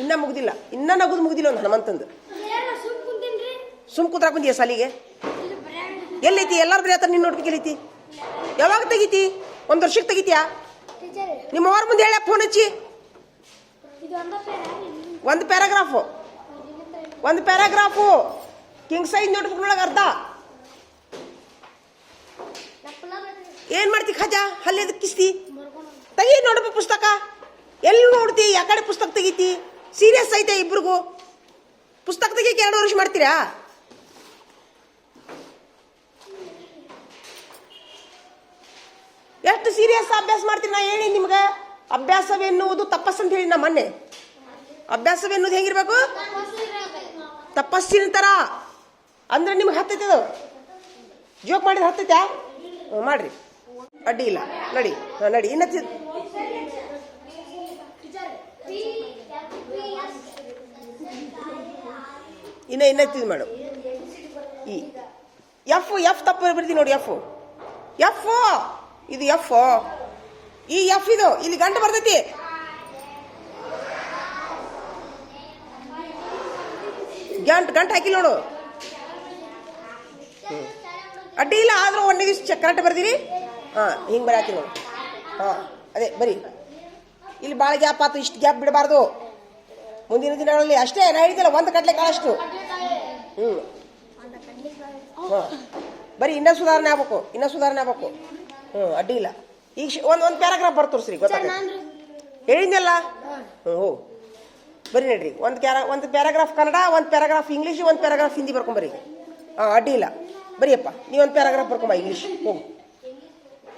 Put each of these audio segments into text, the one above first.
ಇನ್ನ ಮುಗ್ದಿಲ್ಲ, ಇನ್ನ ನಗುದು ಮುಗ್ದಿಲ್ಲ ಒಂದು ಹನುಮಂತಂದು. ಸುಮ್ ಕುದ್ರಾಕ್ ಬಂದಿಯ ಸಾಲಿಗೆ? ಎಲ್ಲೈತಿ? ಎಲ್ಲಾರು ಬರೀ ನಿನ್ನ ನೋಡ್ಬೇಕು. ಎಲ್ಲೈತಿ? ಯಾವಾಗ ತೆಗಿತಿ? ಒಂದು ವರ್ಷಕ್ಕೆ ತೆಗಿತೀಯಾ? ನಿಮ್ಮ ಅವ್ರ ಮುಂದೆ ಹೇಳ ಫೋನ್ ಹಚ್ಚಿ. ಒಂದು ಪ್ಯಾರಾಗ್ರಾಫು ಕಿಂಗ್ ಸೈಜ್ ನೋಟ್ಬುಕ್ ಒಳಗೆ ಅರ್ಧ. ಏನ್ ಮಾಡ್ತಿ ಖಜಾ? ಹಲ್ಲಿ ಎದಕ್ಕೆ ಕಿಸ್ತಿ? ತೆಗಿ ನೋಡ್ಬೇಕು ಪುಸ್ತಕ. ಎಲ್ಲಿ ನೋಡ್ತಿ? ಯಾಕಡೆ ಪುಸ್ತಕ ತೆಗಿತಿ? ಸೀರಿಯಸ್ ಐತೆ ಇಬ್ರಿಗೂ. ಪುಸ್ತಕ ತೆಗಿಯಕ್ಕೆ 2 ವರ್ಷ ಮಾಡ್ತೀರಾ? ಎಷ್ಟು ಸೀರಿಯಸ್ ಅಭ್ಯಾಸ ಮಾಡ್ತೀರಿ? ನಾ ಹೇಳಿ ನಿಮ್ಗೆ, ಅಭ್ಯಾಸವೆನ್ನುವುದು ತಪಸ್ಸಂತ ಹೇಳಿ ನಾ ಮೊನ್ನೆ. ಅಭ್ಯಾಸವೆನ್ನುವುದು ಹೆಂಗಿರ್ಬೇಕು? ತಪಸ್ಸಿನ ತರ. ಅಂದ್ರೆ ನಿಮ್ಗೆ ಹತ್ತೈತೆ ಅದು. ಜೋಕ್ ಮಾಡಿದ್ರೆ ಹತ್ತೈತ್ಯಾ? ಮಾಡ್ರಿ, ಅಡ್ಡಿ ಇಲ್ಲ. ನಡಿ ನಡಿ. ಇನ್ನ ಇನ್ನತ್ತಿದ್ ಮಾಡು. ಈ ಎಫ್ ತಪ್ಪು ಬರ್ತೀನಿ ನೋಡಿ. ಎಫ್ ಇದು ಎಫ್. ಈ ಎಫ್ ಇದು ಇಲ್ಲಿ ಗಂಟು ಬರ್ತೈತಿ. ಗಂಟು ಹಾಕಿ ನೋಡು. ಅಡ್ಡಿ ಇಲ್ಲ. ಆದ್ರೂ ಒಂದೇ ದಿವಸ ಕರೆಕ್ಟ್ ಬರ್ತೀರಿ. ಹಿಂಗೆ ಬರೀ ಹಾಕಿ ನೋಡು. ಅದೇ ಬರೀ. ಇಲ್ಲಿ ಭಾಳ ಗ್ಯಾಪ್ ಆಯ್ತು. ಇಷ್ಟು ಗ್ಯಾಪ್ ಬಿಡಬಾರ್ದು. ಮುಂದಿನ ದಿನಗಳಲ್ಲಿ ಅಷ್ಟೇ. ನಾ ಹೇಳಿದ್ದಿಲ್ಲ, ಒಂದು ಕಟ್ಲೆ ಕಾಳಷ್ಟು. ಬರೀ ಇನ್ನೂ ಸುಧಾರಣೆ ಆಗ್ಬೇಕು. ಅಡ್ಡಿ ಇಲ್ಲ. ಈಗ ಒಂದು ಪ್ಯಾರಾಗ್ರಾಫ್ ಬರ್ತೋರ್ಸ್ರಿ. ಗೊತ್ತಾಗ ಹೇಳಿದ್ನಲ್ಲ. ಬರೀ ನಡ್ರಿ. ಒಂದು ಪ್ಯಾರಾಗ್ರಾಫ್ ಕನ್ನಡ, ಒಂದು ಪ್ಯಾರಾಗ್ರಾಫ್ ಇಂಗ್ಲೀಷ್, ಒಂದು ಪ್ಯಾರಾಗ್ರಾಫ್ ಹಿಂದಿ ಬರ್ಕೊಂಬರಿ. ಅಡ್ಡಿ ಇಲ್ಲ. ಬರೀಯಪ್ಪ, ನೀವೊಂದು ಪ್ಯಾರಾಗ್ರಾಫ್ ಬರ್ಕೊಂಬ ಇಂಗ್ಲೀಷ್. ಹೋಗು,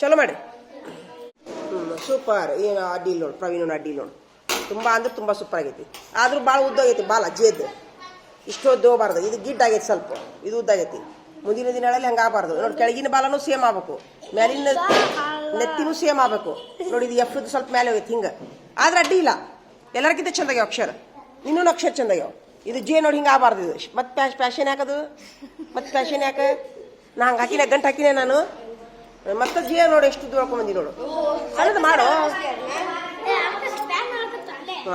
ಚಲೋ ಮಾಡ್ರಿ. ಸೂಪರ್. ಏನು ಅಡ್ಡಿ ಇಲ್ಲ ನೋಡು. ಪ್ರವೀಣ್ ಅಡ್ಡಿ ಇಲ್ಲ ನೋಡು. ತುಂಬ ಅಂದ್ರೆ ತುಂಬ ಸೂಪರ್ ಆಗೈತಿ. ಆದ್ರೂ ಭಾಳ ಉದ್ದಾಗೈತಿ ಬಾಲ. ಜೇದ್ ಇಷ್ಟು ಹೋಗಬಾರ್ದು. ಇದು ಗಿಡ್ ಆಗೈತಿ ಸ್ವಲ್ಪ. ಇದು ಉದ್ದಾಗೈತಿ. ಮುಂದಿನ ದಿನಗಳಲ್ಲಿ ಹಂಗಾಗಬಾರ್ದು ನೋಡಿ. ಕೆಳಗಿನ ಬಾಲನೂ ಸೇಮ್ ಆಗ್ಬೇಕು, ಮೇಲಿನ ನೆತ್ತಿನೂ ಸೇಮ್ ಆಗ್ಬೇಕು ನೋಡಿ. ಇದು ಎಫ್ ಸ್ವಲ್ಪ ಮೇಲೆ ಹೋಗೈತಿ ಹಿಂಗೆ. ಆದ್ರೆ ಅಡ್ಡಿ ಇಲ್ಲ. ಎಲ್ಲರಿಗಿಂತ ಚಂದಾಗ್ಯಾವ ಅಕ್ಷರ. ಇನ್ನೂ ಅಕ್ಷರ ಚಂದಾಗ್ಯಾವ. ಇದು ಜೇ ನೋಡಿ ಹಿಂಗೆ ಆಗಬಾರ್ದು. ಇದು ಮತ್ತೆ ಪ್ಯಾಷನ್ ಯಾಕದು? ಮತ್ತೆ ಪ್ಯಾಷನ್ ಯಾಕೆ? ನಾ ಹಂಗೆ ಹಾಕಿನ ಗಂಟು ಹಾಕಿನೇ ನಾನು. ಮತ್ತೆ ಜೇ ನೋಡಿ ಎಷ್ಟು ದೂರಕೊಂಬಂದಿ ನೋಡು. ಸಣ್ಣದು ಮಾಡು.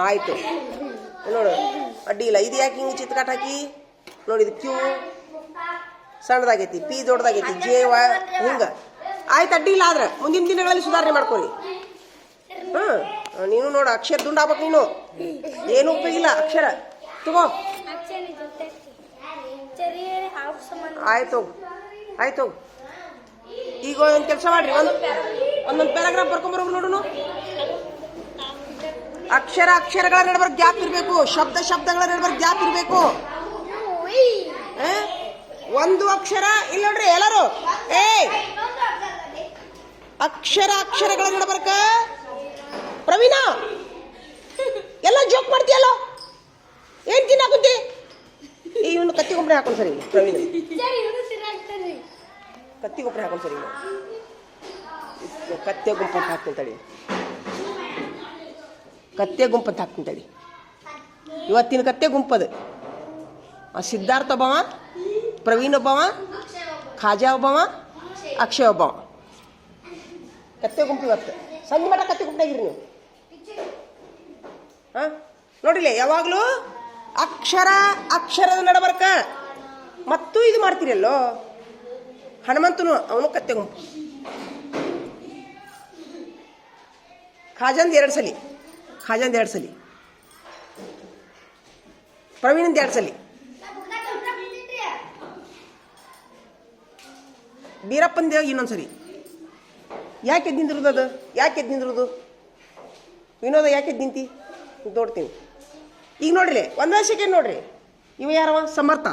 ಆಯ್ತು ನೋಡು. ಅಡ್ಡಿ ಇಲ್ಲ. ಇದು ಯಾಕೆ ಹಿಂಗೆ ಚಿತ್ಕಾಟ್ ಹಾಕಿ ನೋಡಿ. ಇದು ಕ್ಯೂ ಸಣ್ಣದಾಗೈತಿ, ಪಿ ದೊಡ್ಡದಾಗೈತಿ, ಜೆ ಹಿಂಗೆ. ಆಯ್ತು, ಅಡ್ಡಿ ಇಲ್ಲ. ಆದ್ರೆ ಮುಂದಿನ ದಿನಗಳಲ್ಲಿ ಸುಧಾರಣೆ ಮಾಡ್ಕೊರಿ. ನೀನು ನೋಡು, ಅಕ್ಷರ ದುಂಡ ಆಗ್ಬೇಕು. ನೀನು ಏನು ಉಪಯೋಗ ಇಲ್ಲ ಅಕ್ಷರ. ತಗೋ. ಆಯ್ತು. ಈಗ ಒಂದು ಕೆಲಸ ಮಾಡ್ರಿ. ಒಂದೊಂದು ಪ್ಯಾರಾಗ್ರಾಫ್ ಬರ್ಕೊಂಬರೋರು ನೋಡು. ಅಕ್ಷರಗಳ ನಡುವೆ ಗ್ಯಾಪ್ ಇರಬೇಕು. ಶಬ್ದಗಳ ನಡುವೆ ಗ್ಯಾಪ್ ಇರಬೇಕು. ಒಂದು ಅಕ್ಷರ ಇಲ್ಲ ನೋಡ್ರಿ ಎಲ್ಲರೂ. ಅಕ್ಷರಗಳ ನಡುಬರ್ಕ. ಪ್ರವೀಣ ಎಲ್ಲ ಜೋಕ್ ಮಾಡ್ತೀಯಲ್ಲ. ಏನ್ ತಿನ್ನಾಕುತ್ತಿ? ಇವನು ಕತ್ತಿ ಗೊಬ್ಬರ ಹಾಕೊಂಡು ಸರಿ. ಪ್ರವೀಣ ಕತ್ತಿ ಗೊಬ್ಬರ ಹಾಕೊಂಡು ಸರಿ. ಕತ್ತೆ ಗುಂಪು ಹಾಕ್ತೀನಿ ತಡಿ. ಇವತ್ತಿನ ಕತ್ತೆ ಗುಂಪದು. ಸಿದ್ಧಾರ್ಥ ಒಬ್ಬವ, ಪ್ರವೀಣ್ ಒಬ್ಬವ, ಖಾಜಾ ಒಬ್ಬವ, ಅಕ್ಷಯ್ ಒಬ್ಬವ. ಕತ್ತೆ ಗುಂಪು ಇವತ್ತು. ಸಂಜೆ ಮಟ್ಟ ಕತ್ತೆ ಗುಂಪಿನಾಗಿರಿ ನೀವು. ನೋಡಿಲ್ಲ, ಯಾವಾಗಲೂ ಅಕ್ಷರದ ನಡಬರ್ಕ ಮತ್ತು ಇದು ಮಾಡ್ತೀರಲ್ಲೋ. ಹನುಮಂತನು ಅವನು ಕತ್ತೆ ಗುಂಪು. ಖಾಜಂದು 2 ಸಲ, ಪ್ರವೀಣಂದು 2 ಸಲ, ಬೀರಪ್ಪಂದೇವ್ ಇನ್ನೊಂದ್ಸರಿ. ಯಾಕೆ ಎದ್ದು ನಿಂದಿರೋದು? ಅದು ಯಾಕೆ ಎದ್ದು ನಿಂದಿರೋದು? ವಿನೋದ ಯಾಕೆ ಎದ್ದು ನಿಂತಿ? ನೋಡ್ತೀನಿ ಈಗ. ನೋಡ್ರಿ, ಒಂದೇ ಸೆಕೆಂಡ್ ನೋಡ್ರಿ. ಇವ ಯಾರವ? ಸಮರ್ಥ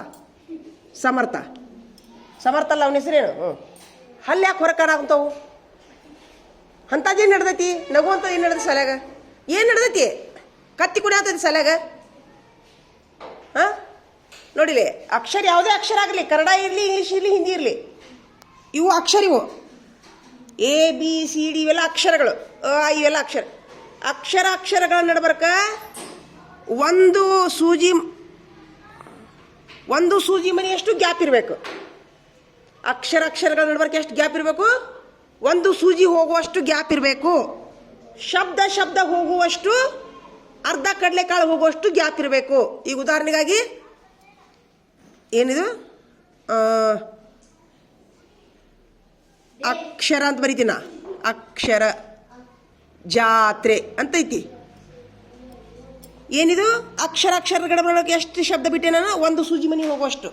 ಅಲ್ಲ ಅವನ ಹೆಸರೇನು? ಹಲ್ಲು ಯಾಕೆ ಹೊರ ಕಾಣಾಕಂತಾವು? ಅಂಥದ್ದೇನು ನಡ್ದೈತಿ? ನಗು ಅಂತ ಏನು ನಡೆದ ಸಲ್ಯಾಗ? ಏನು ನಡ್ದೈತಿ? ಕತ್ತಿ ಕುಡಿ ಆಗ್ತೈತಿ ಸಲ್ಯಾಗ. ನೋಡಿಲಿ, ಅಕ್ಷರ ಯಾವುದೇ ಅಕ್ಷರ ಆಗಲಿ, ಕನ್ನಡ ಇರಲಿ, ಇಂಗ್ಲೀಷ್ ಇರಲಿ, ಹಿಂದಿ ಇರಲಿ, ಇವು ಅಕ್ಷರ. ಇವು ABCD ಇವೆಲ್ಲ ಅಕ್ಷರಗಳು. ಇವೆಲ್ಲ ಅಕ್ಷರಗಳ ನಡಬರ್ಕ ಒಂದು ಸೂಜಿ ಮನೆಯಷ್ಟು ಗ್ಯಾಪ್ ಇರಬೇಕು. ಅಕ್ಷರಗಳ ನಡಬರ್ಕ ಎಷ್ಟು ಗ್ಯಾಪ್ ಇರಬೇಕು? ಒಂದು ಸೂಜಿ ಹೋಗುವಷ್ಟು ಗ್ಯಾಪ್ ಇರಬೇಕು. ಶಬ್ದ ಹೋಗುವಷ್ಟು ಅರ್ಧ ಕಡಲೆಕಾಳು ಹೋಗುವಷ್ಟು ಗ್ಯಾಪ್ ಇರಬೇಕು. ಈಗ ಉದಾಹರಣೆಗಾಗಿ ಏನಿದು ಅಕ್ಷರ ಅಂತ ಬರೀತೀನ, ಅಕ್ಷರ ಜಾತ್ರೆ ಅಂತ ಐತಿ. ಏನಿದು ಅಕ್ಷರಗಳ ನಡುವೆ ಎಷ್ಟು ಶಬ್ದ ಬಿಟ್ಟೆ ನಾನು? ಒಂದು ಸೂಜಿ ಮನಿ ಹೋಗುವಷ್ಟು.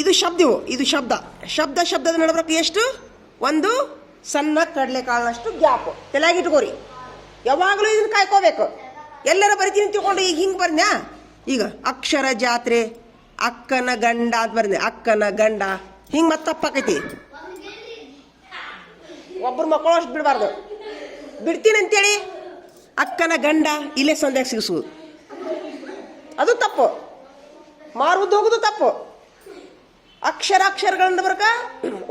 ಇದು ಶಬ್ದವು, ಇದು ಶಬ್ದದ ನಡುವೆ ಎಷ್ಟು? ಒಂದು ಸಣ್ಣ ಕಡಲೆಕಾಳಷ್ಟು ಗ್ಯಾಪ್. ತಲೆಯಾಗಿಟ್ಕೋರಿ, ಯಾವಾಗಲೂ ಇದನ್ನ ಕಾಯ್ಕೋಬೇಕು. ಎಲ್ಲರ ಬರಿತೀನಿ ತಿಳ್ಕೊಂಡು ಈಗ ಹಿಂಗೆ ಬರ್ನ್ಯಾ. ಈಗ ಅಕ್ಷರ ಜಾತ್ರೆ, ಅಕ್ಕನ ಗಂಡ ಅಂತ ಬರ್ದೆ, ಅಕ್ಕನ ಗಂಡ ಹಿಂಗೆ ಮತ್ತೆ ತಪ್ಪಾಕೈತಿ. ಒಬ್ಬರು ಮಕ್ಕಳು ಅಷ್ಟು ಬಿಡಬಾರ್ದು. ಬಿಡ್ತೀನಿ ಅಂತೇಳಿ ಅಕ್ಕನ ಗಂಡ ಇಲ್ಲೇ ಸಂಧ್ಯಾಗ ಸಿಗಿಸುವುದು, ಅದು ತಪ್ಪು. ಮಾರುವುದು ಹೋಗುದು ತಪ್ಪು. ಅಕ್ಷರಗಳ ನಡುಬರ್ಕ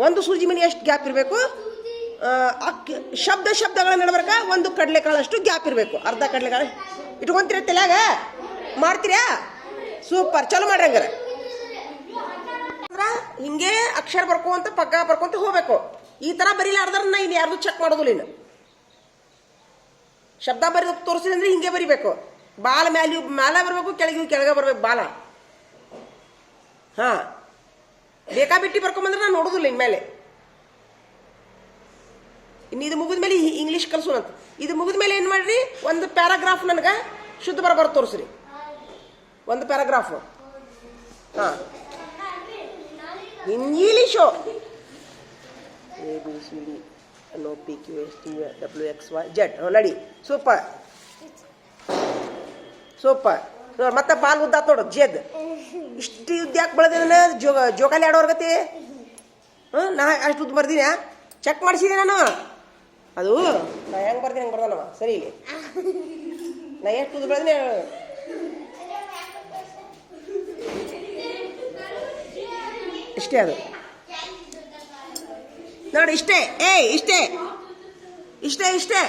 ಒಂದು ಸೂಜಿ ಮನಿ ಎಷ್ಟು ಗ್ಯಾಪ್ ಇರಬೇಕು. ಶಬ್ದಗಳ ನಡುಬರ್ಕ ಒಂದು ಕಡಲೆಕಾಳಷ್ಟು ಗ್ಯಾಪ್ ಇರಬೇಕು. ಅರ್ಧ ಕಡಲೆಕಾಳು ಇಟ್ಕೊಂತೀರ ತಲೆಯಾಗ. ಮಾಡ್ತೀರಾ? ಸೂಪರ್, ಚಲೋ ಮಾಡ್ರಿ. ಹಂಗಾರ ಹಿಂಗೆ ಅಕ್ಷರ ಬರ್ಕೊಂತ ಪಗ್ಗ ಬರ್ಕೊಂತ ಹೋಗ್ಬೇಕು. ಈ ತರ ಬರೀಲಾರ್ದ್ರ ಇನ್ನು ಯಾರ್ದು ಚೆಕ್ ಮಾಡೋದಿಲ್ಲ. ಇನ್ನು ಶಬ್ದ ಬರೀ ತೋರಿಸಿದ್ರೆ ಅಂದ್ರೆ ಹಿಂಗೆ ಬರಿಬೇಕು. ಬಾಲ ಮ್ಯಾಲ ಬರ್ಬೇಕು, ಕೆಳಗೆ ಬರ್ಬೇಕು ಬಾಲ. ಹಾ, ಬೇಕಾಬಿಟ್ಟಿ ಬರ್ಕೊಂಬಂದ್ರೆ ನಾನು ನೋಡೋದಿಲ್ಲ ಇನ್ಮೇಲೆ. ಇನ್ನು ಇದು ಮುಗಿದ ಮೇಲೆ ಇಂಗ್ಲೀಷ್ ಕಲ್ಸೋಣಂತ. ಇದು ಮುಗಿದ ಮೇಲೆ ಏನು ಮಾಡ್ರಿ, ಒಂದು ಪ್ಯಾರಾಗ್ರಾಫ್ ನನಗೆ ಶುದ್ಧ ಬರಬಾರ ತೋರಿಸ್ರಿ. ಒಂದು ಪ್ಯಾರಾಗ್ರಾಫ್. ಹಾ, ಇಂಗ್ಲೀಷು ABCD NOPQST WXYZ. ನಡಿ, ಸೂಪರ್. ಮತ್ತೆ ಬಾಲ್ ಉದ್ದಾತ್ ನೋಡು, ಜೆದ್. ಇಷ್ಟು ಉದ್ದ ಯಾಕೆ ಬೆಳೆದ? ಜೋಕಾಲಿ ಆಡೋರ್ಗತಿ. ನಾ ಅಷ್ಟು ಉದ್ದ ಬರ್ದೀನಿ, ಚೆಕ್ ಮಾಡಿಸಿದೆ ನಾನು. ಅದು ನಾ ಹೆಂಗೆ ಬರ್ತೀನಿ ಹಂಗೆ ಬರ್ದಾನವ. ಸರಿ, ಇಲ್ಲಿ ನಾ ಎಷ್ಟು ಉದ್ದ ಬೆಳೆದಿನಿ ಇಷ್ಟೇ. ಅದು ನೋಡಿ, ಇಷ್ಟೇ. ಇಷ್ಟೇ.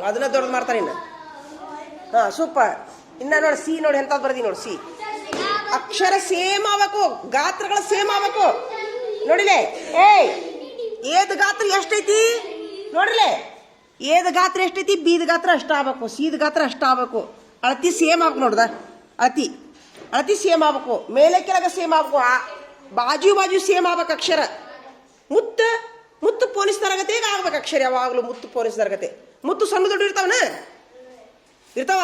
ಅದನ್ನ ದೊಡ್ಡದು ಮಾಡ್ತಾರೆ ಇನ್ನು. ಹಾ, ಸೂಪರ್. ಇನ್ನ ನೋಡಿ ಸಿ, ನೋಡಿ ಎಂತದ್ ಬರ್ದಿ ನೋಡಿ. ಸಿ ಅಕ್ಷರ ಸೇಮ್ ಆಗ್ಬೇಕು, ಗಾತ್ರಗಳ ಸೇಮ್ ಆಗ್ಬೇಕು. ನೋಡಿಲೆ, ಏದ ಗಾತ್ರ ಎಷ್ಟೈತಿ ನೋಡ್ರಿಲೆ. ಏದ ಗಾತ್ರ ಎಷ್ಟೈತಿ, ಬೀದ ಗಾತ್ರ ಅಷ್ಟ ಆಗ್ಬೇಕು, ಸೀದ ಗಾತ್ರ ಅಷ್ಟ ಆಗ್ಬೇಕು. ಅಳತಿ ಸೇಮ್ ಆಗ್ಬೇಕು. ನೋಡ್ದ, ಅಳತಿ ಸೇಮ್ ಆಗ್ಬೇಕು. ಮೇಲೆ ಕೆಳಗೆ ಸೇಮ್ ಆಗ್ಬೇಕು. ಬಾಜು ಸೇಮ್ ಆಗ್ಬೇಕು ಅಕ್ಷರ. ಮುತ್ತು ಪೊಲೀಸ್ ತರಗತಿಗೆ ಆಗ್ಬೇಕು ಅಕ್ಷರ. ಯಾವಾಗಲೂ ಮುತ್ತು ಪೊಲೀಸ್ ತರಗತಿ. ಮುತ್ತು ಸಣ್ಣ ದೊಡ್ಡ ಇರ್ತಾವ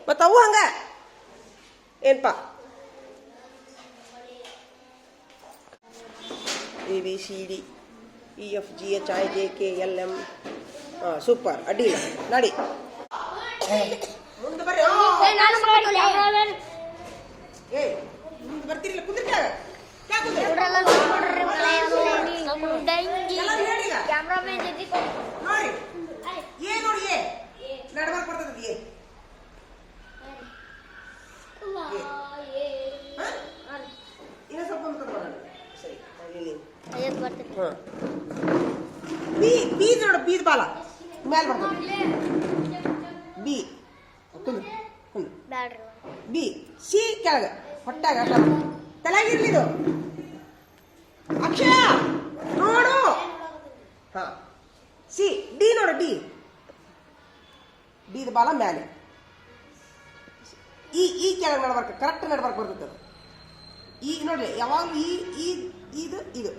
ಮತ್ತು ಅವು ಹಂಗ ಏನಪ್ಪ. ABCD EFGHIJKLM. ಸೂಪರ್, ಅಡ್ಡಿಲ್ಲ. ನಡಿ ಮುಂದೆ ಬರ್ರಿ. ಮುಂದೆ ಬರ್ತಿರಲಿಲ್ಲ, ಕುಂದ್ರಿ. ನೋಡಿ, ನೋಡಿ, ನಡ್ಬಾರ್ದು ಬರ್ತದೆ. ಇನ್ನೂ ಸ್ವಲ್ಪ ಸರಿ. ಬೀದ್ ನೋಡು, ಬೀದ್ ಬಾಲ ಮ್ಯಾಲ ಬರ್ತದೆ. B B. ಸಿ ಕೆಳಗ ಹೊಟ್ಟಾಗ ತಲೆಗಿರ್ಲಿದು ಅಕ್ಷರ ನೋಡು. ಹಾ, ಸಿ. ಡಿ ನೋಡು, ಡಿ ಬಾಲ ಮ್ಯಾಲೆ. ಈ ಕೆಳಗೆ ನಡ್ಬಾರ್ಕ, ಕರೆಕ್ಟ್ ನಡ್ಬಾರ್ಕ ಬರ್ತದೆ. ಈ ನೋಡ್ರಿ, ಯಾವಾಗಲೂ ಇದು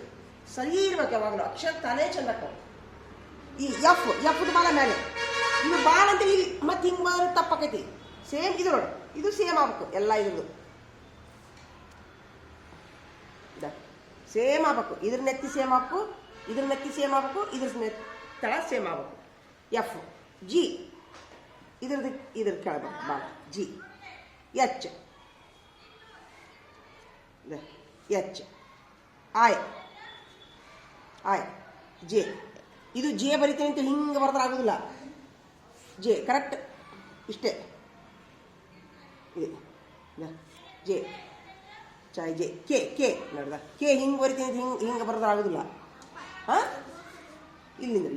ಸರಿ ಇರ್ಬೇಕು. ಯಾವಾಗಲೂ ಅಕ್ಷರ ತಾನೇ ಚಂದ. ಈ ಎಫ್ ಬಾಲ ಮ್ಯಾಲೆ. ಇದು ಬಾಳ ಅಂತ ಇಲ್ಲಿ ಮತ್ತೆ ಹಿಂಗೆ ಮಾಡಿದ್ರೆ ತಪ್ಪಾಕೈತಿ. ಸೇಮ್ ಇದು ನೋಡಿ, ಇದು ಸೇಮ್ ಆಗ್ಬೇಕು. ಎಲ್ಲ ಇದ್ರದ್ದು ಸೇಮ್ ಆಗ್ಬೇಕು. ಇದ್ರ ನೆತ್ತಿ ಸೇಮ್ ಆಗ್ಬೇಕು, ಇದ್ರ ನೆತ್ತಿ ಸೇಮ್ ಆಗ್ಬೇಕು, ಇದ್ರ ತಳ ಸೇಮ್ ಆಗ್ಬೇಕು. ಎಫ್ ಜಿ ಇದ್ರ ಕೆಳಬೇಕು ಬಾಳ. G H I J. ಇದು ಜೆ ಬರಿತೀನಿ ಅಂತ ಹಿಂಗೆ ಬರ್ದ್ರೆ ಆಗೋದಿಲ್ಲ. ಜೆ ಕರೆಕ್ಟ್ ಇಷ್ಟೇ. ಇದೆ ಜೆ ಚಾಯ್ ಜೆ. ಕೆ ನೋಡ್ದ, ಕೆ ಹಿಂಗೆ ಬರಿತೀನಿ ಅಂತ ಹಿಂಗೆ ಬರ್ದ್ರೆ ಆಗೋದಿಲ್ಲ. ಹಾಂ, ಇಲ್ಲಿಂದ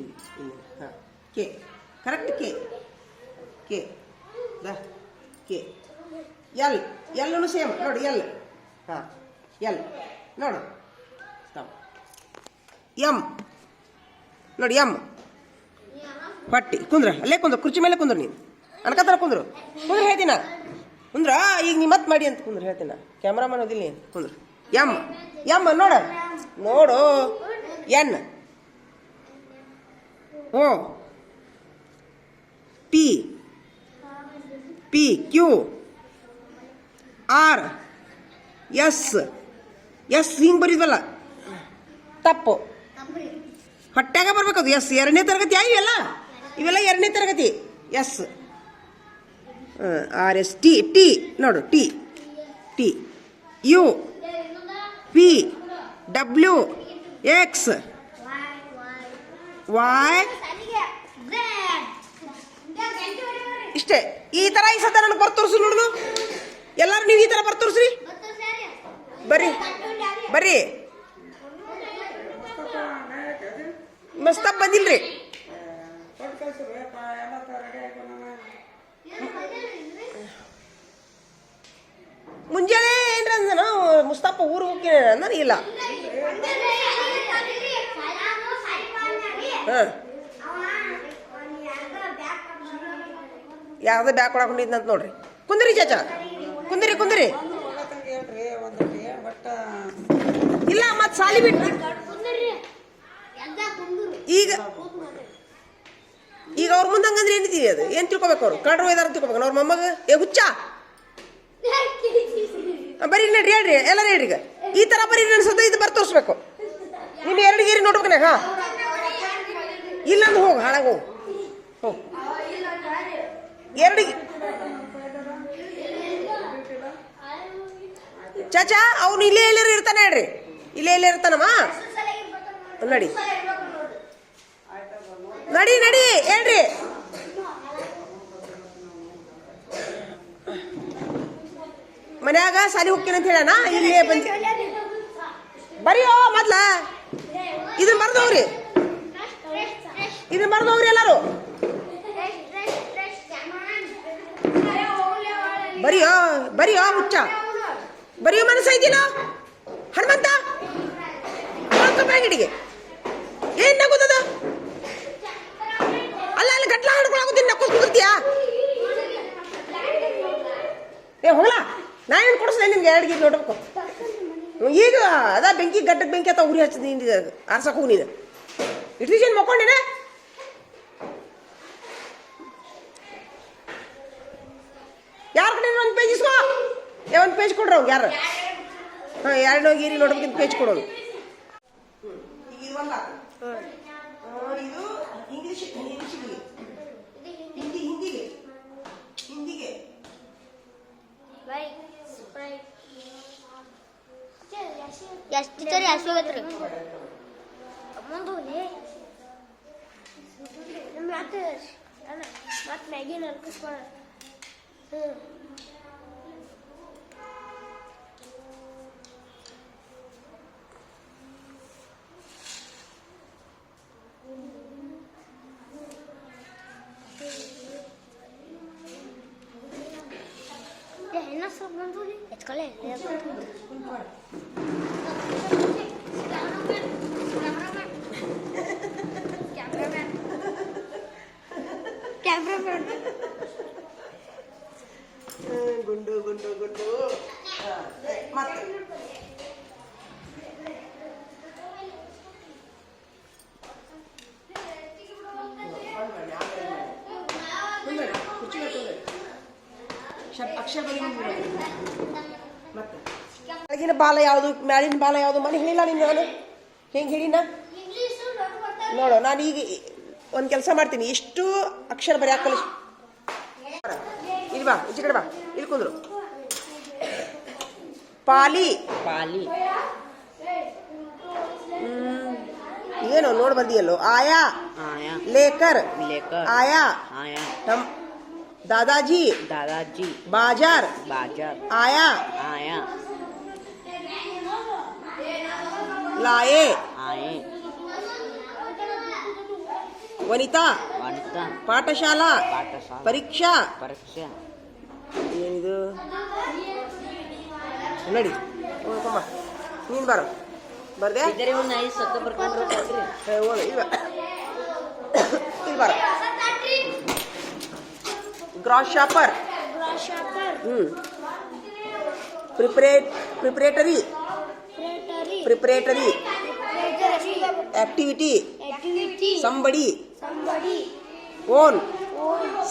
ಹಾಂ, ಕೆ ಕರೆಕ್ಟ್. K K. ಎಲ್ಲೂ ಸೇಮ್ ನೋಡಿ. ಹಾಂ, ಎಲ್ ನೋಡು. ಎಮ್ ನೋಡಿ ಎಮ್ ಹೊಟ್ಟಿ ಕುಂದ್ರ ಅಲ್ಲೇ ಕುಂದ್ರ ಕುರ್ಚಿ ಮೇಲೆ ಕುಂದ್ರ ನೀನು ಅನ್ಕತ್ತಾರ ಕುಂದ್ರು ಹೇಳ್ತೀನ ಕುಂದ್ರ ಈಗ ನೀ ಮತ್ತೆ ಮಾಡಿ ಅಂತ ಕುಂದ್ರ ಹೇಳ್ತೀನ ಕ್ಯಾಮ್ರಾಮನ್ ಓದಿಲ್ಲ ನೀನು ಕುಂದ್ರ ಎಮ್ ಎಮ್ ನೋಡು N O P P Q R S S ಹಿಂಗೆ ಬರೀದ್ವಲ್ಲ ತಪ್ಪು ಹೊಟ್ಯಾಗ ಬರ್ಬೇಕದು ಎಸ್ ಎರಡನೇ ತರಗತಿ ಇವೆಲ್ಲ ಇವೆಲ್ಲ ಎರಡನೇ ತರಗತಿ S R S T T ನೋಡು T T U P W X Y ಇಷ್ಟೇ ಈ ಥರ ಈ ಸತ ನನಗೆ ಬರ್ತೋರ್ಸು ನೋಡು ಎಲ್ಲರೂ ನೀವು ಈ ಥರ ಬರ್ತೋರ್ಸ್ರಿ ಬರ್ರಿ ಬರ್ರಿ ಮಸ್ತಪ್ ಬಂದಿಲ್ರಿ ಮುಂಜಾನೆ ಏನ್ರ ಅಂದ ಮುಸ್ತಪ್ಪ ಊರು ಹೋಗಿ ಅಂದ್ರೆ ಇಲ್ಲ ಹಾಂ ಯಾವ್ದು ಬ್ಯಾಗ್ ಕೊಡಕೊಂಡಿದ್ದಂತ ನೋಡ್ರಿ ಕುಂದ್ರಿ ಚಾಚಾ ಕುಂದ್ರಿ ಕುಂದ್ರಿ ಇಲ್ಲ ಮತ್ತೆ ಸಾಲಿ ಬಿಟ್ಟು ಈಗ ಈಗ ಅವ್ರ ಮುಂದೆ ಹಂಗಂದ್ರೆ ಏನಿದ್ದೀವಿ ಅದು ಏನು ತಿಳ್ಕೊಬೇಕು ಅವ್ರು ಕಳ್ರು ಇದಾರ ತಿಳ್ಕೊಬೇಕು ಅವ್ರ ಮೊಮ್ಮಗ ಏ ಹುಚ್ಚ ಬರೀ ನಡ್ರಿ ಹೇಳ್ರಿ ಎಲ್ಲರೂ ಹೇಳ್ರಿ ಈಗ ಈ ಥರ ಬರೀ ಅನ್ಸೋದು ಇದು ಬರ್ ತೋರಿಸ್ಬೇಕು ನೀನು ಎರಡು ಗೇರಿ ನೋಡ್ಬೇಕನೆ ಹಾಂ ಇಲ್ಲಂದು ಹೋಗು ಹಾಳಾಗ ಹೋಗು ಹೋಗು ಎರಡು ಚಾಚಾ ಅವನು ಇಲ್ಲೇ ಎಲ್ಲರೂ ಇರ್ತಾನೆ ಹೇಳ್ರಿ ಇಲ್ಲೇ ಎಲ್ಲೇ ಇರ್ತಾನಮ್ಮ ನಡಿ ನಡಿ ನಡಿ ಹೇಳ್ರಿ ಮನ್ಯಾಗ ಸಾಲಿ ಹೋಗ್ತೀನಿ ಅಂತ ಹೇಳಣ ಇಲ್ಲೇ ಬಂದಿ ಬರೀ ಮೊದ್ಲ ಇದನ್ನ ಬರ್ದವ್ರಿ ಇದನ್ನ ಬರ್ದವ್ರಿ ಎಲ್ಲರೂ ಬರಿಯೋ ಬರಿಯೋ ಹುಚ್ಚ ಬರಿಯೋ ಮನಸ್ಸ ಇದೀನ ಹನುಮಂತ ಬ್ಯಾಂಗಿಡಿಗೆ ಏನ್ ನಗೋದದ ಅಲ್ಲ ಅಲ್ಲಿ ಗಟ್ಲ ಹಿಡ್ಕೊಳಾಗುತ್ತೀನಿ ನಕ್ಕೋಸ್ ಕುದಿರ್ತೀಯಾ ಏ ಹೋಗ್ಲಾ ನಾ ಏನು ಕೊಡಿಸ್ದೆ ನಿಮ್ಗೆ ಎರಡು ಗೀರ್ ನೋಡ್ಬೇಕು ಈಗ ಅದ ಬೆಂಕಿ ಗಟ್ಟಕ್ಕೆ ಬೆಂಕಿ ಅಥವಾ ಉರಿ ಹಚ್ಚದ ನಿಂದ ಆರ್ಸಕ್ಕೆ ಹೋಗಿ ನೀನು ಇಷ್ಟು ಮಕ್ಕೊಂಡಿನ ಯಾರ ಕಡೆ ಒಂದು ಪೇಜ್ ಇಸ್ಕೋ ಒಂದು ಪೇಜ್ ಕೊಡ್ರಿ ಅವ್ಗೆ ಯಾರು ಹಾಂ ಎರಡನೇ ಗೀರಿ ನೋಡ್ಬೇಕಿಂತ ಪೇಜ್ ಕೊಡೋದು ಇದು ಇಂಗ್ಲೀಷ್ ಇಂಗ್ಲೀಷಿಗೆ ಹಿಂದಿಗೆ ಹಿಂದಿಗೆ ಎಷ್ಟು ಟೀಚರ್ ಎಷ್ಟು ಹೋಗತ್ರಿ ಮತ್ತೆ ಮ್ಯಾಗಿ ನಲ್ಕಿಸ್ಕೊಳ ಹೆಣ್ಣ ಸ್ವಲ್ಪ ಬಂದು ಎತ್ಕೊಳ್ಳೆ ಕ್ಯಾಮ್ರಾಮ್ಯಾನ್ ಗುಂಡು ಗುಂಡು ಗುಂಡು ಮತ್ತೆ ಕೆಳಗಿನ ಬಾಲ ಯಾವುದು ಮ್ಯಾಲಿನ ಬಾಲ ಯಾವುದು ಮನೆ ಹೇಳಿಲ್ಲ ನೀನು ನಾನು ಹೆಂಗೆ ಹೇಳಿನ ನೋಡು ನಾನು ಈಗ ಒಂದು ಕೆಲಸ ಮಾಡ್ತೀನಿ ಇಷ್ಟು ಅಕ್ಷರ ಬರೀ ಹಾಕಲ್ಲ ಇಲ್ಲಿ ಬಾ ಈಚೆ ಕಡೆ ಬಾ ಇಲ್ಲಿ ಕುಂದ್ರು ಪಾಲಿ ಪಾಲಿ ಏನು ನೋಡಿ ಬಂದಿಯಲ್ಲೋ ಆಯಾ ಆಯಾ लेकर लेकर आया आया हम दादाजी दादाजी बाजार बाजार आया आया लाए आए वनिता वनिता पाठशाला पाठशाला परीक्षा परीक्षा ಏನಿದು ನಡಿ ಹೋಗಮ್ಮ ನೀನು ಬರೋ ಬರ್ದೆ ಇದ್ರೆ ಒಂದು 5 ಸತ್ತ ಬರ್ಕೊಂಡ್ರೆ ಇವ ಇಲ್ಲಿ ಬಾರ grasshopper preparatory activity somebody own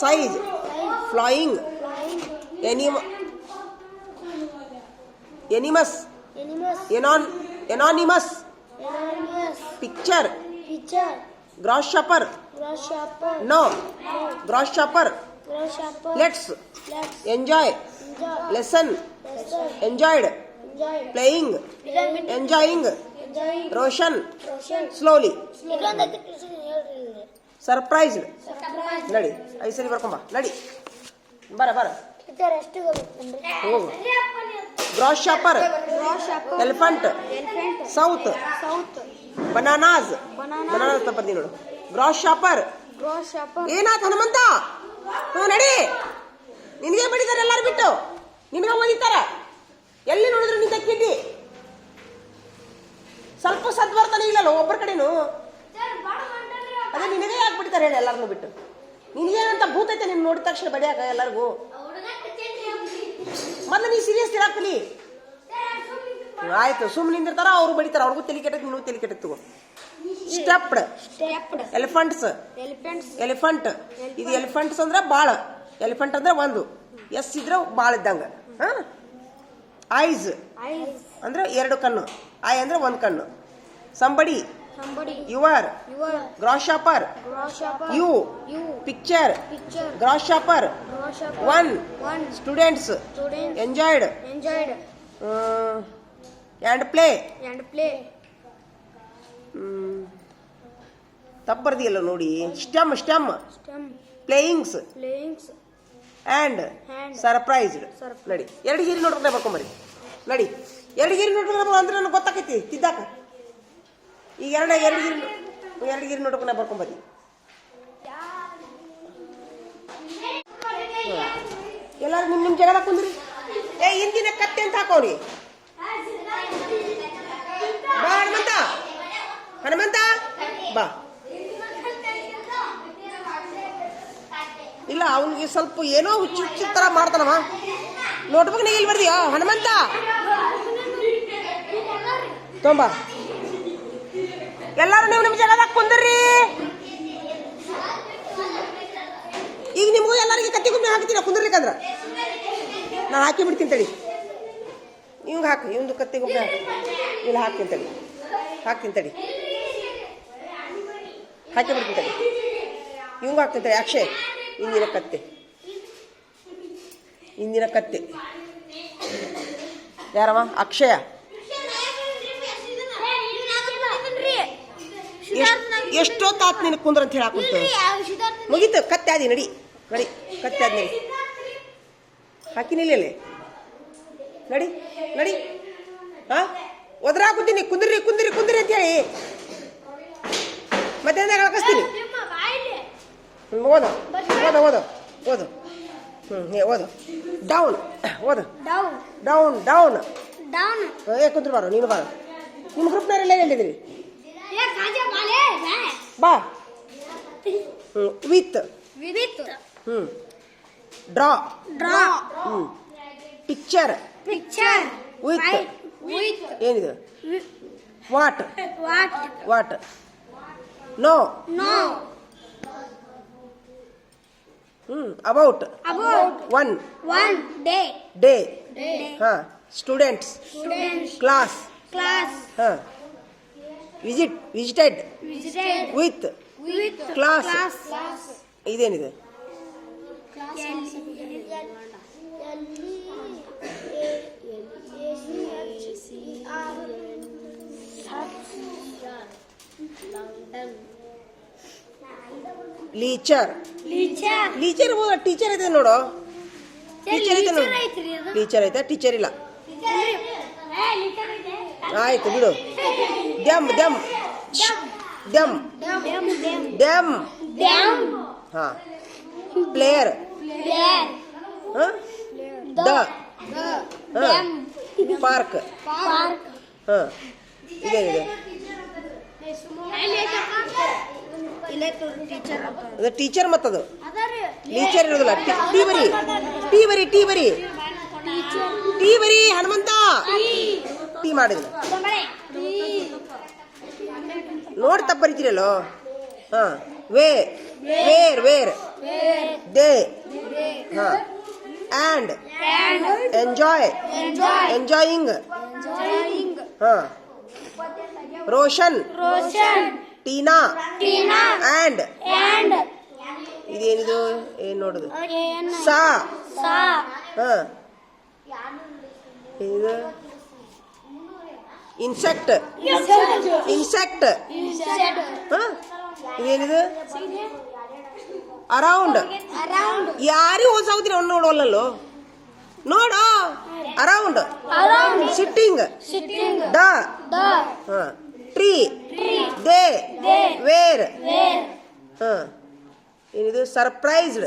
size flying enemies anonymous picture grasshopper no grasshopper let's enjoy lesson enjoyed playing enjoying Roshan slowly surprised ನಡಿ 5 ಸರಿ ಬರ್ಕೊಂಬ ನಡಿ ಬರ ಹೋಗು grasshopper elephant south bananas ಬರ್ದಿ ನೋಡು ಗ್ರಾಸ್ ಶಾಪರ್ ಏನಾತ ಹನುಮಂತ ನಡಿ ನಿನಗೆ ಬಡಿದಾರೆ ಎಲ್ಲಾರು ಬಿಟ್ಟು ನಿನಗೆ ಓದಿತಾರ ಎಲ್ಲಿ ನೋಡಿದ್ರು ನಿಂತ ಕಿಡ್ಡಿ ಸ್ವಲ್ಪ ಸದ್ವರ್ತನೆ ಇಲ್ಲಲ್ಲ ಒಬ್ಬರ ಕಡೆನು ಅದೇ ನಿನಗೆ ಯಾಕೆ ಬಿಡ್ತಾರೆ ಹೇಳಿ ಎಲ್ಲಾರನ್ನು ಬಿಟ್ಟು ನಿನಗೇನಂತ ಭೂತ ಐತೆ ನೀನು ನೋಡಿದ ತಕ್ಷಣ ಬಡಿಯಾಕ ಎಲ್ಲರಿಗೂ ಮೊದಲು ನೀ ಸೀರಿಯಸ್ ಇರಾಕಲಿ ಆಯ್ತು ಸುಮ್ಮನೆ ನಿಂದಿರ್ತಾರ ಅವ್ರು ಬಡಿತಾರ ಅವ್ರಿಗೂ ತಲೆ ಕೆಟ್ಟಕ್ಕೆ ನೀನು ತಲೆ ಕೆಟ್ಟ ತಗೋ ಸ್ಟೆಪ್ಡ್ ಎಲಿಫೆಂಟ್ ಇದು ಎಲಿಫೆಂಟ್ಸ್ ಅಂದ್ರೆ ಬಾಳ ಎಲಿಫೆಂಟ್ ಅಂದ್ರೆ ಒಂದು ಎಸ್ ಇದ್ರೆ ಬಾಳ ಇದ್ದಂಗ ಐಸ್ ಅಂದ್ರೆ 2 ಕಣ್ಣು ಐ ಅಂದ್ರೆ 1 ಕಣ್ಣು somebody your grasshopper you picture grasshopper one students enjoyed and play ತಪ್ಪರ್ದಿಯಲ್ಲ ನೋಡಿ ಸ್ಟೆಮ್ ಪ್ಲೇಯಿಂಗ್ಸ್ ಆ್ಯಂಡ್ ಸರ್ಪ್ರೈಸ್ಡ್ ನಡಿ 2 ಗಿರಿ ನೋಡ್ಕೊಂಡೆ ಬರ್ಕೊಂಬರಿ ನಡಿ 2 ಗಿರಿ ನೋಡ್ಕೊಂಡೆ ಅಂದ್ರೆ ನನಗೆ ಗೊತ್ತಾಕೈತಿ ತಿದ್ದಾಕ ಈಗ 2 ಗಿರಿ ನೋಡ್ಕೊಂಡೆ ಬರ್ಕೊಂಬರಿ ಎಲ್ಲಾರು ನಿಮ್ಮ ಜಾಗದಾಗ ಕುಂದ್ರಿ ಹಿಂದಿನ ಕತ್ತೆ ಅಂತ ಹಾಕೋನಿ ಬಾ ಹನುಮಂತ ಬಾ ಇಲ್ಲ ಅವನಿಗೆ ಸ್ವಲ್ಪ ಏನೋ ಹುಚ್ಚು ತರ ಮಾಡ್ತಾನವ ನೋಟ್ಬುಕ್ ಇಲ್ಲಿ ಬರ್ದಿಯೋ ಹನುಮಂತ ತೊಂಬ ಎಲ್ಲಾರು ನೀವು ನಿಮ್ಮ ಜಾಗದಾಗ ಕುಂದ್ರಿ ಈಗ ನಿಮಗೂ ಎಲ್ಲರಿಗೆ ಕತ್ತಿ ಗುಮ್ಮೆ ಹಾಕ್ತೀನಿ ಕುಂದ್ರಲಿಕ್ಕಂದ್ರ ನಾನು ಹಾಕಿ ಬಿಡ್ತೀನಿ ತಡಿ ಇವಂಗೆ ಹಾಕಿ ಇವಂದು ಕತ್ತಿ ಗುಮ್ಮೆ ಇಲ್ಲಿ ಹಾಕ್ತೀನಿ ತಡಿ ಹಾಕಿ ಬಿಡ್ತೀನಿ ತಡಿ ಇವಂಗೆ ಹಾಕ್ತೀನಿ ತಡಿ ಅಕ್ಷಯ್ ಇಂದಿನ ಕತ್ತೆ ಯಾರವ ಅಕ್ಷಯ ಎಷ್ಟೊತ್ತಾತ್ ನಿನಗೆ ಕುಂದ್ರ ಅಂತ ಹೇಳಿ ಹಾಕುಂತ ಮುಗೀತು ಕತ್ತೆ ಆದಿ ನಡಿ ಕತ್ತೆ ಆದ್ ನಡಿ ಹಾಕಿನಿಲ್ಲ ನಡಿ ಹಾ ಒದ್ರಾಕುತ್ತೀನಿ ಕುಂದ್ರಿ ಅಂತ ಹೇಳಿ ಮಧ್ಯಾಹ್ನದಾಗ ಹಾಕಿಸ್ತೀನಿ ಓದು ಓದು ಡೌನ್ ಕುಂದ್ರು ಬಾರೋ ನೀನು ಬಾರೋ ನಿಮ್ಮ ಗ್ರೂಪ್ನವರೆಲ್ಲ ಹೇಳಿದ್ರಿ ಬಾ ವಿತ್ ಡ್ರಾ ಪಿಕ್ಚರ್ ವಿತ್ ಏನಿದೆ what know about one day ಹಾ ಸ್ಟೂಡೆಂಟ್ಸ್ ಕ್ಲಾಸ್ ಹಾ ವಿಸಿಟೆಡ್ ವಿತ್ ಕ್ಲಾಸ್ ಇದೇನಿದೆ ಲೀಚರ್ ಟೀಚರ್ ಐತೆ ನೋಡು ಟೀಚರ್ ಐತೆ ಟೀಚರ್ ಇಲ್ಲ ಆಯ್ತು ಬಿಡು ಡ್ಯಾಮ್ ಹಾ ಪ್ಲೇಯರ್ ಪಾರ್ಕ್ ಹಾ ಇದೇನಿದೆ ಅದು ಟೀಚರ್ ಮತ್ತದು ಟೀಚರ್ ಇರೋದಿಲ್ಲ ಟೀ ಬರಿ ಟೀ ಬರಿ ಟೀ ಬರಿ ಟೀ ಬರಿ ಹನುಮಂತ ಟೀ ಮಾಡಿದ್ರು ನೋಡಿ ತಪ್ಪ ಬರಿತೀರಲ್ಲೋ ಹಾ ವೇರ್ ದೇ ಹಾ and enjoying ಹಾ ರೋಷನ್ ಟೀನಾ and ಇದೇನಿದು ಏನ್ ನೋಡುದು ಸಾ ಹಾ ಇದು ಇನ್ಸೆಕ್ಟ್ ಹಾ ಇದೇನಿದು ಅರೌಂಡ್ ಯಾರು ಓದ್ಸಾಗುತ್ತೀರಿ ಅವ್ನು ನೋಡೋಲ್ಲಲ್ಲೋ ನೋಡು around sitting the tree they were ಹ ಏನಿದು ಸರ್ಪ್ರೈಸ್ಡ್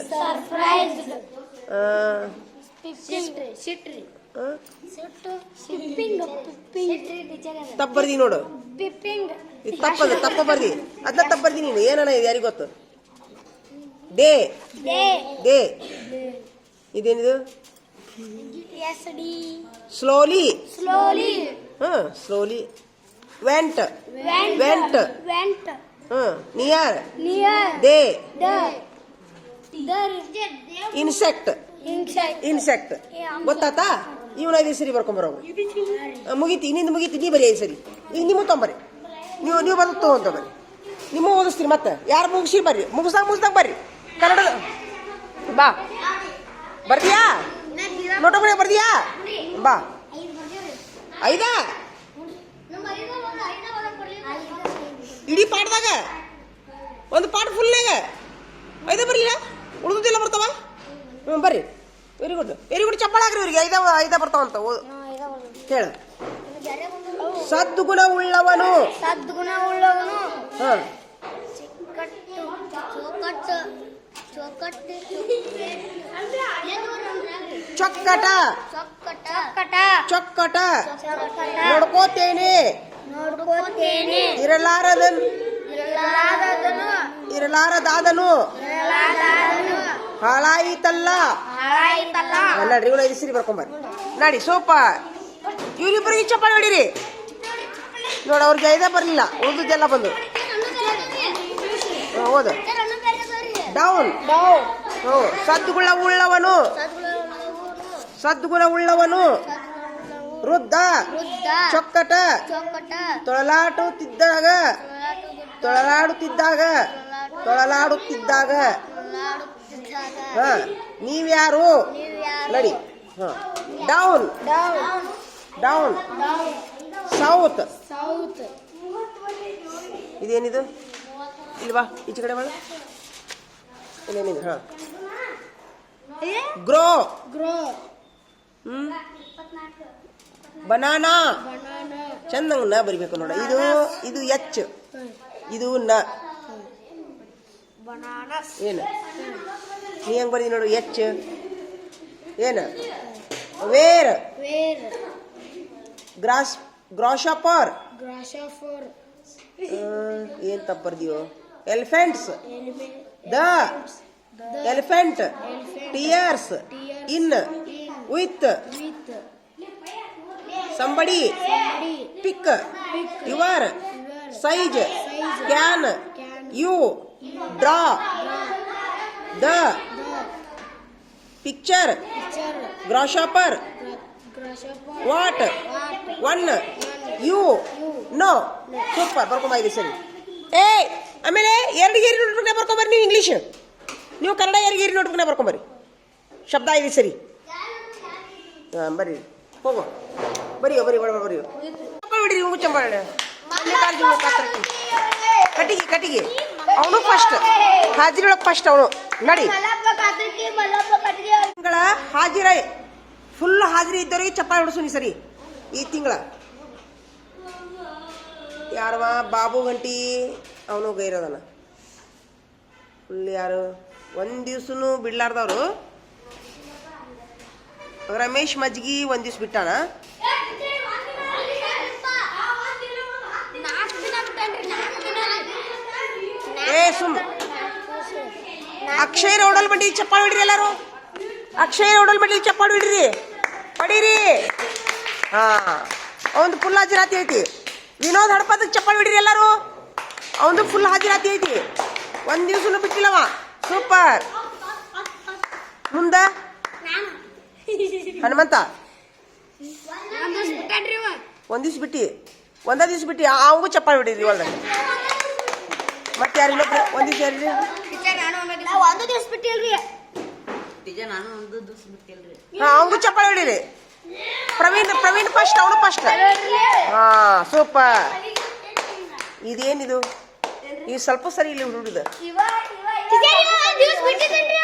ತಪ್ಪ ಬರ್ದಿ ನೋಡು ಇದು ತಪ್ಪ ಬರ್ದಿ ಅದನ್ನ ತಪ್ಪ ಬರ್ದಿ ನೀನು ಏನನ ಇದು ಯಾರಿಗೆ ಗೊತ್ತು ಡೇ ಇದೇನಿದು slowly slowly went near the insect ಗೊತ್ತಾತಾ ಇವನ 5 ಸರಿ ಬರ್ಕೊಂಬರೋ ಮುಗೀತಿ ಇನ್ನಿಂದ ಮುಗೀತಿ ನೀ ಬರೀ 5 ಸರಿ ಈಗ ನಿಮ್ಮ ತೊಂಬರಿ ನೀವು ಬಂದು ತಗೊಂತ ಬರ್ರಿ ನಿಮ್ಮ ಓದಿಸ್ತೀರಿ ಮತ್ತೆ ಯಾರು ಮುಗಿಸಿ ಬರ್ರಿ ಮುಗಿಸ್ದಾಗ ಬರ್ರಿ ಕನ್ನಡದ ಬಾ ಬರ್ತೀಯಾ ನೋಟ ಮನೆ ಬರ್ತೀಯಾ ಬಾ 5 ಇಡೀ ಪಾಠದಾಗ ಒಂದು ಪಾಠ ಫುಲ್ನಾಗ 5 ಬರಲಿಲ್ಲ ಉಳಿದುದೆಲ್ಲ ಬರ್ತಾವ ಬರ್ರಿ ವೆರಿ ಗುಡ್ ಚಪ್ಪಾಳ ಹಾಕ್ರಿ ಇವ್ರಿಗೆ 5 ಬರ್ತಾವಂತ ಹೇಳು ಸದ್ಗುಣ ಉಳ್ಳವನು ಚೊಕ್ಕಟ ನೋಡ್ಕೋತೇನೆ ಇರಲಾರದಾದನು ಹಾಳಾಯಿತಲ್ಲ ನಡ್ರಿ ಇವಳು 5 ಸರಿ ಬರ್ಕೊಂಬರ್ರಿ ನಡಿ ಸೋಪ ಇವ್ರಿಬ್ಬರಿಗೆ ಚಪ್ಪಾಳೆ ಹೊಡೀರಿ ನೋಡು ಅವ್ರಿಗೆ 5 ಬರಲಿಲ್ಲ ಉಳಿದೆಲ್ಲ ಬಂದು ಓದು ಡೌನ್ ಸದ್ಗುಣ ಉಳ್ಳವನು ವೃದ್ಧ ಚೊಕ್ಕಟ ತೊಳಲಾಡುತ್ತಿದ್ದಾಗ ನೀವ್ಯಾರು ನಡಿ ಡೌನ್ ಸೌತ್ ಇದೇನಿದು ಇಲ್ವಾ ಈಚೆ ಕಡೆ ಮಾಡು ಇಲ್ಲೇನಿದೆ ಹಾ ಗ್ರೋ ಬನಾನಾ ಚಂದಂಗ ನ ಬರಿಬೇಕು ನೋಡ ಇದು ಎಚ್ ಇದು ನ ಏನು ನೀ ಹೆಂಗ್ ಬರ್ದಿ ನೋಡು ಎಚ್ ಏನು ವೇರ್ ಗ್ರಾಶಾಪರ್ ಏನ್ ತಪ್ಪ ಬರ್ದಿಯೋ elephants the elephant tears in with somebody pick your size can you draw the picture grasshopper what one you know super ಬರ್ಕೊಂಬ ಸರಿ ಆಮೇಲೆ 2 ಗೇರಿ ನೋಟ್ಬುಕ್ನ ಬರ್ಕೊಂಬರ್ರಿ ನೀವು ಇಂಗ್ಲೀಷ್ ನೀವು ಕನ್ನಡ 2 ಗೇರಿ ನೋಟ್ಬುಕ್ನ ಬರ್ಕೊಂಬರ್ರಿ ಶಬ್ದ 5 ಸರಿ ಬರ್ರಿ ಹೋಗೋ ಬರಿಯೋ ಬಿಡ್ರಿ ಚಂಬಾಳೆ ಕಟ್ಟಿಗೆ ಅವನು ಫಸ್ಟ್ ಹಾಜಿರೊಳಗೆ ಫಸ್ಟ್ ಅವನು ನಡಿ ತಿಂಗಳ ಹಾಜಿರ ಫುಲ್ ಹಾಜಿರಿ ಇದ್ದವರಿಗೆ ಚಪ್ಪಾಳೆ ಹೊಡಿಸು ಸರಿ ಈ ತಿಂಗಳ ಯಾರವ ಬಾಬು ಗಂಟಿ ಅವನು ಗೈರದನ ಫುಲ್ ಯಾರು ಒಂದು ದಿವ್ಸನೂ ಬಿಡ್ಲಾರ್ದವ್ರು ರಮೇಶ್ ಮಜ್ಗಿ 1 ದಿವ್ಸ ಬಿಟ್ಟಾನ ಸುಮ್ ಅಕ್ಷಯ್ ಓಡಲ್ ಬಂಡಿ ಚಪ್ಪಾಳಿ ಹೊಡಿರಿ ಎಲ್ಲಾರು. ಅಕ್ಷಯ್ ಓಡಲ್ ಬಂಡಿ ಚಪ್ಪಾಳಿ ಹೊಡಿರಿ, ಹೊಡೀರಿ. ಹಾ, ಅವಂದು ಫುಲ್ ಹಾಜರಾತಿ ಐತಿ. ವಿನೋದ್ ಹಡಪದಕ್ಕೆ ಚಪ್ಪಾಳಿ ಹೊಡಿರಿ ಎಲ್ಲಾರು. ಅವಂದು ಫುಲ್ ಹಾಜರಾತಿ ಐತಿ, ಒಂದ್ ದಿವ್ಸನು ಬಿಟ್ಟಿಲ್ಲವ. ಸೂಪರ್. ಮುಂದ ಹನುಮಂತ ಒಂದ್ ದಿವ್ಸ ಬಿಟ್ಟಿ, ಒಂದ ದಿವ್ಸ ಬಿಟ್ಟಿ ಅವಂಗೂ ಚಪ್ಪಾಳಿ ಹೊಡೀರಿ ಒಳ್ಳೆ. ಮತ್ತೆ ಯಾರು ಇನ್ನೊಬ್ರು ಒಂದ್ ದಿವ್ಸ ಯಾರಿರಿ? ಒಂದು ದಿವಸ ಬಿಟ್ಟಿಲ್ರಿ. ನಾನು ಒಂದು ದಿವಸ ಬಿಟ್ಟಿಲ್ರಿ. ಹಾ, ಅವಂಗೂ ಚಪ್ಪಾಳಿ ಹೊಡೀರಿ. ಪ್ರವೀಣ್ ಫಸ್ಟ್, ಅವನು ಫಸ್ಟ್. ಹಾ, ಸೂಪರ್. ಇದೇನಿದು? ಈಗ ಸ್ವಲ್ಪ ಸರಿ ಇಲ್ಲಿ ಹುಡುಗ ದಿವಸ ಬಿಟ್ಟಿದ್ದೇನ್ರಿ.